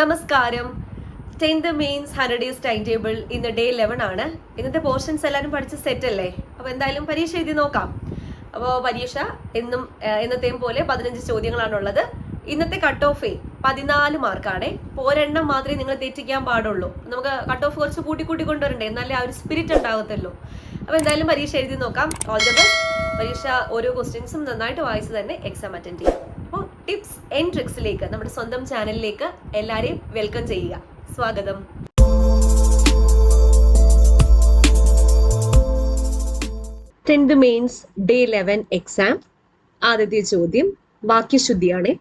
നമസ്കാരം. 10th mains 100 days time table ഇന്ന് day 11 ആണ്. ഇന്നത്തെ പോർഷൻസ് എല്ലാവരും പഠിച്ച് സെറ്റ് അല്ലേ? അപ്പോൾ എന്തായാലും പരീക്ഷ എഴുതി നോക്കാം. അപ്പോൾ പരീക്ഷ എന്നത്തെയും പോലെ 15 ചോദ്യങ്ങളാണുള്ളത്. ഇന്നത്തെ കട്ട് ഓഫ് 14 മാർക്കാണ്. ഒരെണ്ണം മാത്രമേ നിങ്ങൾ തെറ്റിക്കാൻ പാടുള്ളൂ. നമുക്ക് കട്ട് ഓഫ് കുറച്ച് കൂട്ടി കൊണ്ടുവരണ്ടേ, എന്നാലേ ആ ഒരു സ്പിരിറ്റ് ഉണ്ടാകത്തുള്ളൂ. അപ്പോൾ എന്തായാലും പരീക്ഷ എഴുതി നോക്കാം. All the best. പരീക്ഷ ഓരോ ക്വസ്റ്റ്യൻസും നന്നായിട്ട് വായിച്ച് തന്നെ എക്സാം അറ്റൻഡ് ചെയ്യാം. അപ്പോൾ ടിപ്സ് ആൻഡ് ട്രിക്സിലേക്ക്, നമ്മുടെ സ്വന്തം ചാനലിലേക്ക് എല്ലാവരെയും വെൽക്കം ചെയ്യുക. സ്വാഗതം. Tenth mains day 11 exam. ആദ്യത്തെ ചോദ്യം വാക്യശുദ്ധിയാണ്.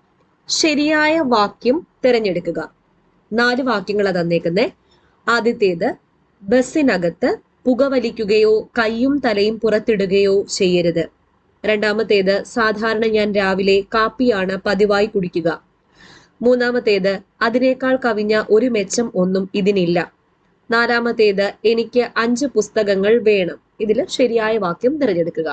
ശരിയായ വാക്യം തിരഞ്ഞെടുക്കുക. 4 വാക്യങ്ങളാണ് തന്നേക്കുന്നത്. ആദ്യത്തേത്, ബസ്സിനകത്ത് പുകവലിക്കുകയോ കയ്യും തലയും പുറത്തിടുകയോ ചെയ്യരുത്. രണ്ടാമത്തേത്, സാധാരണ ഞാൻ രാവിലെ കാപ്പിയാണ് പതിവായി കുടിക്കുക. മൂന്നാമത്തേത്, അതിനേക്കാൾ കവിഞ്ഞ ഒരു മെച്ചം ഒന്നും ഇതിനില്ല. നാലാമത്തേത്, എനിക്ക് 5 പുസ്തകങ്ങൾ വേണം. ഇതിൽ ശരിയായ വാക്യം തിരഞ്ഞെടുക്കുക.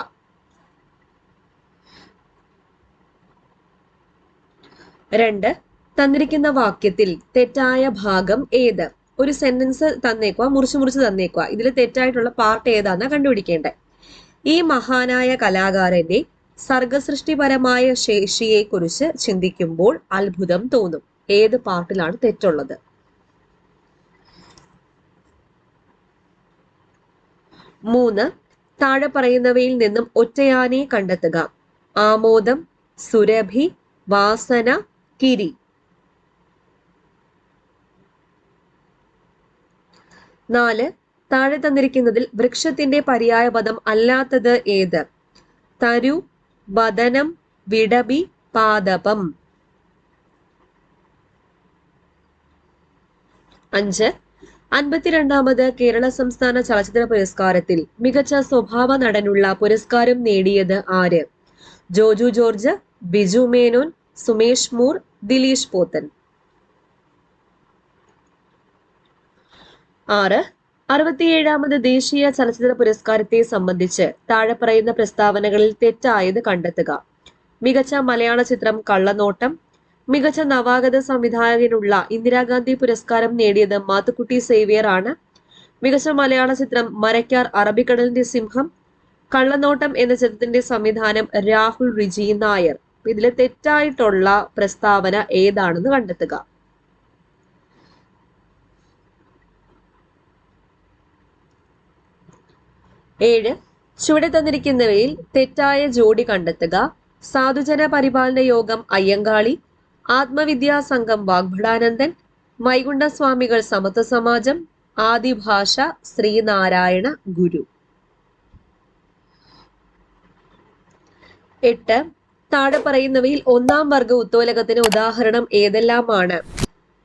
രണ്ട്, തന്നിരിക്കുന്ന വാക്യത്തിൽ തെറ്റായ ഭാഗം ഏത്? ഒരു സെന്റൻസ് തന്നേക്കുക, മുറിച്ച് തന്നേക്കുക. ഇതിൽ തെറ്റായിട്ടുള്ള പാർട്ട് ഏതാണെന്ന് കണ്ടുപിടിക്കേണ്ടത്. ഈ മഹാനായ കലാകാരന്റെ സർഗസൃഷ്ടിപരമായ ശേഷിയെ കുറിച്ച് ചിന്തിക്കുമ്പോൾ അത്ഭുതം തോന്നും. ഏത് പാർട്ടിലാണ് തെറ്റുള്ളത്? മൂന്ന്, താഴെ പറയുന്നവയിൽ നിന്നും ഒറ്റയാനെ കണ്ടെത്തുക. ആമോദം, സുരഭി, വാസന, കിരി. 4, താഴെ തന്നിരിക്കുന്നതിൽ വൃക്ഷത്തിന്റെ പര്യായ പദം അല്ലാത്തത് ഏത്? തരു, വദനം, വിടബി, പാദപം. 5, 52ാമത് കേരള സംസ്ഥാന ചലച്ചിത്ര പുരസ്കാരത്തിൽ മികച്ച സ്വഭാവ നടനുള്ള പുരസ്കാരം നേടിയത് ആര്? ജോജു ജോർജ്, ബിജു മേനോൻ, സുമേഷ് മൂർ, ദിലീഷ് പോത്തൻ. 6, 67ാമത് ദേശീയ ചലച്ചിത്ര പുരസ്കാരത്തെ സംബന്ധിച്ച് താഴെ പറയുന്ന പ്രസ്താവനകളിൽ തെറ്റായത് കണ്ടെത്തുക. മികച്ച മലയാള ചിത്രം കള്ളനോട്ടം. മികച്ച നവാഗത സംവിധായകനുള്ള ഇന്ദിരാഗാന്ധി പുരസ്കാരം നേടിയത് മാത്തുക്കുട്ടി സേവ്യർ ആണ്. മികച്ച മലയാള ചിത്രം മരക്കാർ അറബിക്കടലിന്റെ സിംഹം. കള്ളനോട്ടം എന്ന ചിത്രത്തിന്റെ സംവിധാനം രാഹുൽ റിജി നായർ. ഇതിൽ തെറ്റായിട്ടുള്ള പ്രസ്താവന ഏതാണെന്ന് കണ്ടെത്തുക. 7, ചുവടെ തന്നിരിക്കുന്നവയിൽ തെറ്റായ ജോഡി കണ്ടെത്തുക. സാധുജന പരിപാലന യോഗം അയ്യങ്കാളി, ആത്മവിദ്യാ സംഘം വാഗ്ഭടാനന്ദൻ, വൈകുണ്ഠസ്വാമികൾ സമത്വ സമാജം, ആദിഭാഷ ശ്രീനാരായണ ഗുരു. 8, താഴെ പറയുന്നവയിൽ 1ാം വർഗ ഉത്തോലകത്തിന് ഉദാഹരണം ഏതെല്ലാമാണ്?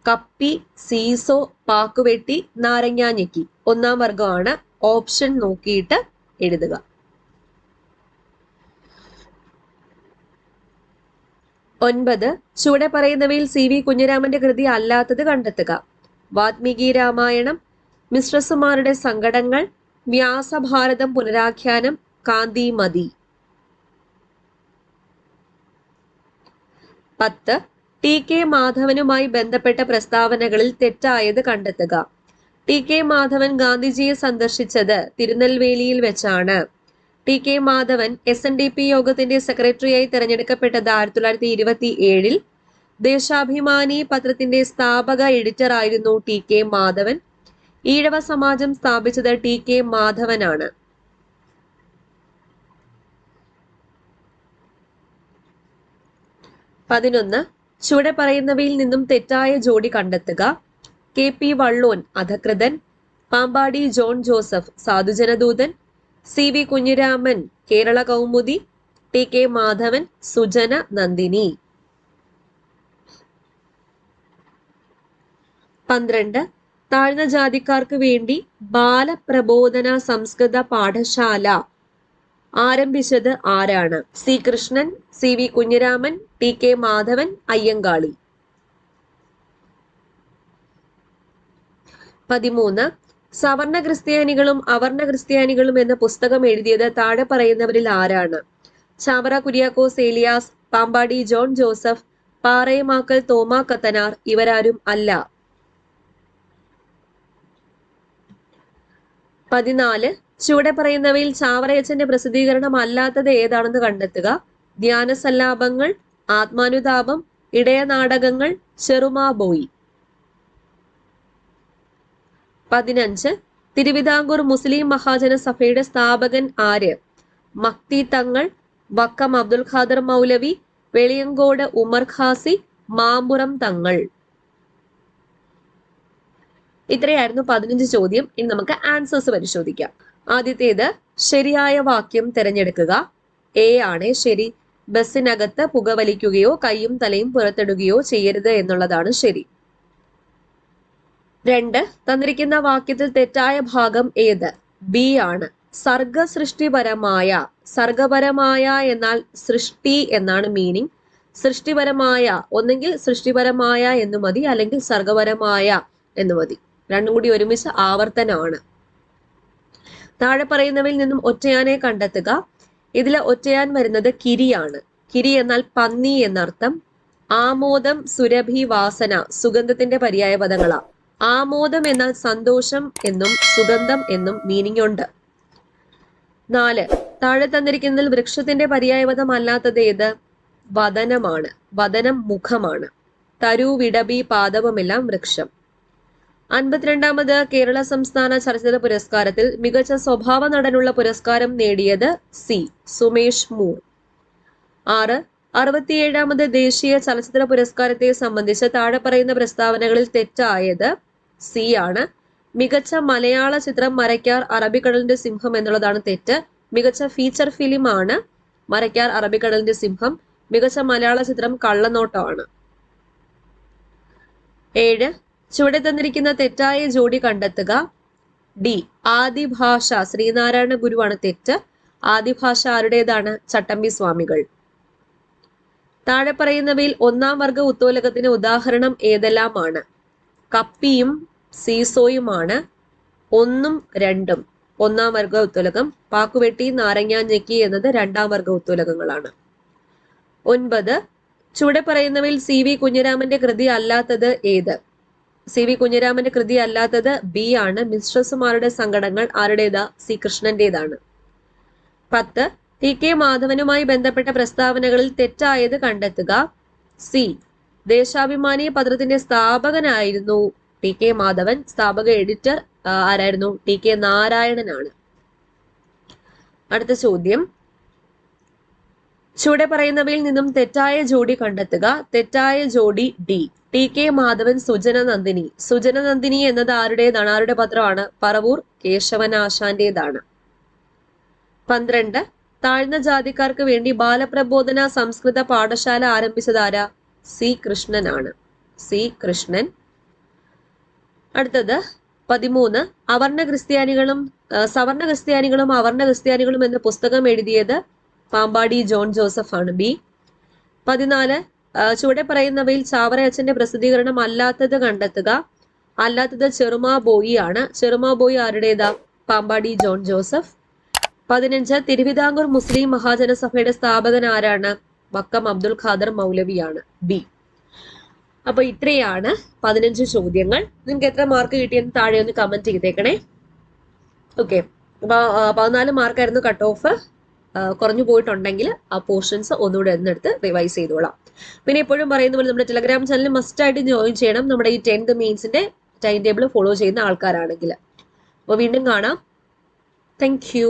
കപ്പി, സീസോ, പാക്കുവെട്ടി, നാരങ്ങാഞ്ഞെക്കി. 1ാം വർഗമാണ്. ഓപ്ഷൻ നോക്കിയിട്ട് എഴുതുക. 9, ചുവടെ പറയുന്നവയിൽ സി വി കുഞ്ഞിരാമന്റെ കൃതി അല്ലാത്തത് കണ്ടെത്തുക. വാത്മീകി രാമായണം, മിശ്രസുമാരുടെ സങ്കടങ്ങൾ, വ്യാസഭാരതം പുനരാഖ്യാനം, കാന്തിമതി. 10, ടി കെ മാധവനുമായി ബന്ധപ്പെട്ട പ്രസ്താവനകളിൽ തെറ്റായത് കണ്ടെത്തുക. ടി കെ മാധവൻ ഗാന്ധിജിയെ സന്ദർശിച്ചത് തിരുനെൽവേലിയിൽ വെച്ചാണ്. ടി കെ മാധവൻ SNDP യോഗത്തിന്റെ സെക്രട്ടറിയായി തെരഞ്ഞെടുക്കപ്പെട്ടത് 1927. ദേശാഭിമാനി പത്രത്തിന്റെ സ്ഥാപക എഡിറ്റർ ആയിരുന്നു ടി കെ മാധവൻ. ഈഴവ സമാജം സ്ഥാപിച്ചത് ടി കെ മാധവനാണ്. 11, ചുവടെ പറയുന്നവയിൽ നിന്നും തെറ്റായ ജോഡി കണ്ടെത്തുക. K P Vallon Adhakrithan, Pampady John Joseph Sadhujanadoothan, C V Kunhiraman Kerala Kaumudi, T K Madhavan Sujana Nandini. 12, താഴ്ന്ന ജാതിക്കാർക്ക് വേണ്ടി ബാലപ്രബോധന സംസ്കൃത പാഠശാല ആരംഭിച്ചത് ആരാണ്? C Krishnan, C V Kunhiraman, T K Madhavan, Ayyankali. 13, സവർണ ക്രിസ്ത്യാനികളും അവർണ ക്രിസ്ത്യാനികളും എന്ന പുസ്തകം എഴുതിയത് താഴെ പറയുന്നവരിൽ ആരാണ്? ചാവറ കുര്യാക്കോസ് ഏലിയാസ്, പാമ്പാടി ജോൺ ജോസഫ്, പാറേമാക്കൽ തോമാ കത്തനാർ. ഇവരാരും അല്ല. 14 ചുവടെ പറയുന്നവയിൽ ചാവറയച്ചന്റെ പ്രസിദ്ധീകരണം അല്ലാത്തത് ഏതാണെന്ന് കണ്ടെത്തുക. ധ്യാനസല്ലാപങ്ങൾ, ആത്മാനുതാപം, ഇടയനാടകങ്ങൾ, ചെറുമാബോയി. 15 തിരുവിതാംകൂർ മുസ്ലിം മഹാജന സഭയുടെ സ്ഥാപകൻ ആര്? മക്തി തങ്ങൾ, വക്കം അബ്ദുൽ ഖാദർ മൗലവി, വെളിയങ്കോട് ഉമർ ഖാസി, മാമ്പുറം തങ്ങൾ. ഇത്രയായിരുന്നു 15 ചോദ്യം. ഇനി നമുക്ക് ആൻസേഴ്സ് പരിശോധിക്കാം. ആദ്യത്തേത് ശരിയായ വാക്യം തിരഞ്ഞെടുക്കുക. എ ആണ് ശരി. ബസ്സിനകത്ത് പുകവലിക്കുകയോ കൈയും തലയും പുറത്തിടുകയോ ചെയ്യരുത് എന്നുള്ളതാണ് ശരി. 2 തന്നിരിക്കുന്ന വാക്യത്തിൽ തെറ്റായ ഭാഗം ഏത്? ബി ആണ്. സർഗസൃഷ്ടിപരമായ. സർഗപരമായ എന്നാൽ സൃഷ്ടി എന്നാണ് മീനിങ്. സൃഷ്ടിപരമായ ഒന്നെങ്കിൽ സൃഷ്ടിപരമായ എന്നു മതി, അല്ലെങ്കിൽ സർഗപരമായ എന്നു മതി. രണ്ടും കൂടി ഒരുമിച്ച് ആവർത്തനമാണ്. താഴെ പറയുന്നവയിൽ നിന്നും ഒറ്റയാനെ കണ്ടെത്തുക. ഇതിലെ ഒറ്റയാൻ വരുന്നത് കിരിയാണ്. കിരി എന്നാൽ പന്നി എന്നർത്ഥം. ആമോദം, സുരഭി, വാസന സുഗന്ധത്തിന്റെ പര്യായ പദങ്ങളാ. ആമോദം എന്നാൽ സന്തോഷം എന്നും സുഗന്ധം എന്നും മീനിങ് ഉണ്ട്. 4 താഴെ തന്നിരിക്കുന്നതിൽ വൃക്ഷത്തിന്റെ പര്യായപദം അല്ലാത്തത് ഏത്? വദനമാണ്. വദനം മുഖമാണ്. തരു, വിടബി, പാദവമെല്ലാം വൃക്ഷം. 52ാമത് കേരള സംസ്ഥാന ചലച്ചിത്ര പുരസ്കാരത്തിൽ മികച്ച സ്വഭാവ നടനുള്ള പുരസ്കാരം നേടിയത് സി. സുമേഷ് മൂർ. 6 67ാമത് ദേശീയ ചലച്ചിത്ര പുരസ്കാരത്തെ സംബന്ധിച്ച് താഴെ പറയുന്ന പ്രസ്താവനകളിൽ തെറ്റായത് സി ആണ്. മികച്ച മലയാള ചിത്രം മരയ്ക്കാർ അറബിക്കടലിന്റെ സിംഹം എന്നുള്ളതാണ് തെറ്റ്. മികച്ച ഫീച്ചർ ഫിലിം ആണ് മരയ്ക്കാർ അറബിക്കടലിന്റെ സിംഹം. മികച്ച മലയാള ചിത്രം കള്ളനോട്ടമാണ്. 7 ചുവടെ തന്നിരിക്കുന്ന തെറ്റായ ജോഡി കണ്ടെത്തുക. ഡി ആദിഭാഷ. ശ്രീനാരായണ ഗുരുവാണ് തെറ്റ്. ആദിഭാഷ ആരുടേതാണ്? ചട്ടമ്പി സ്വാമികൾ. താഴെ പറയുന്നവയിൽ ഒന്നാം വർഗ ഉത്തോലകത്തിന് ഉദാഹരണം ഏതെല്ലാമാണ്? കപ്പിയും സീസോയുമാണ്. 1ഉം 2ഉം ഒന്നാം വർഗ ഉത്തോലകം. പാക്കുവെട്ടി, നാരങ്ങാഞ്ഞെക്കി എന്നത് രണ്ടാം വർഗ ഉത്തോലകങ്ങളാണ്. 9 ചുവടെ പറയുന്നവയിൽ സി വി കുഞ്ഞിരാമന്റെ കൃതി അല്ലാത്തത് ഏത്? സി വി കുഞ്ഞിരാമന്റെ കൃതി അല്ലാത്തത് ബി ആണ്. മിസ്ട്രസുമാരുടെ സങ്കടങ്ങൾ ആരുടേതാ? സി കൃഷ്ണന്റേതാണ്. 10 ടി കെ മാധവനുമായി ബന്ധപ്പെട്ട പ്രസ്താവനകളിൽ തെറ്റായത് കണ്ടെത്തുക. സി ദേശാഭിമാനി പത്രത്തിന്റെ സ്ഥാപകനായിരുന്നു ടി കെ മാധവൻ. സ്ഥാപക എഡിറ്റർ ആരായിരുന്നു? ടി കെ നാരായണനാണ്. അടുത്ത ചോദ്യം, ചുവടെ പറയുന്നവയിൽ നിന്നും തെറ്റായ ജോഡി കണ്ടെത്തുക. തെറ്റായ ജോഡി D T K Madhavan, Sujana Nandini. Sujana Nandini എന്നത് ആരുടേതാണ്? ആരുടെ പത്രമാണ്? പറവൂർ കേശവനാശാന്റേതാണ്. 12 താഴ്ന്ന ജാതിക്കാർക്ക് വേണ്ടി ബാലപ്രബോധന സംസ്കൃത പാഠശാല ആരംഭിച്ചതാരാ? സി കൃഷ്ണനാണ്. സി കൃഷ്ണൻ. അടുത്തത് 13 അവർണ ക്രിസ്ത്യാനികളും സവർണ ക്രിസ്ത്യാനികളും അവർണ ക്രിസ്ത്യാനികളും എന്ന പുസ്തകം എഴുതിയത് പാമ്പാടി ജോൺ ജോസഫ് ആണ്. ബി. 14 ചുവടെ പറയുന്നവയിൽ ചാവറയച്ചന്റെ പ്രസിദ്ധീകരണം അല്ലാത്തത് കണ്ടെത്തുക. അല്ലാത്തത് ചെറുമാബോയി ആണ്. ചെറുമാബോയി ആരുടേതാ? പാമ്പാടി ജോൺ ജോസഫ്. 15 തിരുവിതാംകൂർ മുസ്ലിം മഹാജനസഭയുടെ സ്ഥാപകൻ ആരാണ്? വക്കം അബ്ദുൽ ഖാദർ മൗലവിയാണ്. ബി. അപ്പൊ ഇത്രയാണ് 15 ചോദ്യങ്ങൾ. നിങ്ങൾക്ക് എത്ര മാർക്ക് കിട്ടിയെന്ന് താഴെ ഒന്ന് കമന്റ് ചെയ്തേക്കണേ. ഓക്കെ, അപ്പൊ 14 മാർക്കായിരുന്നു കട്ട് ഓഫ്. കുറഞ്ഞു പോയിട്ടുണ്ടെങ്കിൽ ആ പോർഷൻസ് ഒന്നുകൂടെ എന്നെടുത്ത് റിവൈസ് ചെയ്തോളാം. പിന്നെ എപ്പോഴും പറയുന്ന പോലെ നമ്മുടെ ടെലഗ്രാം ചാനൽ മസ്റ്റ് ആയിട്ട് ജോയിൻ ചെയ്യണം, നമ്മുടെ ഈ 10th മെയിൻസിന്റെ ടൈം ടേബിൾ ഫോളോ ചെയ്യുന്ന ആൾക്കാരാണെങ്കിൽ. അപ്പോൾ വീണ്ടും കാണാം. Thank you.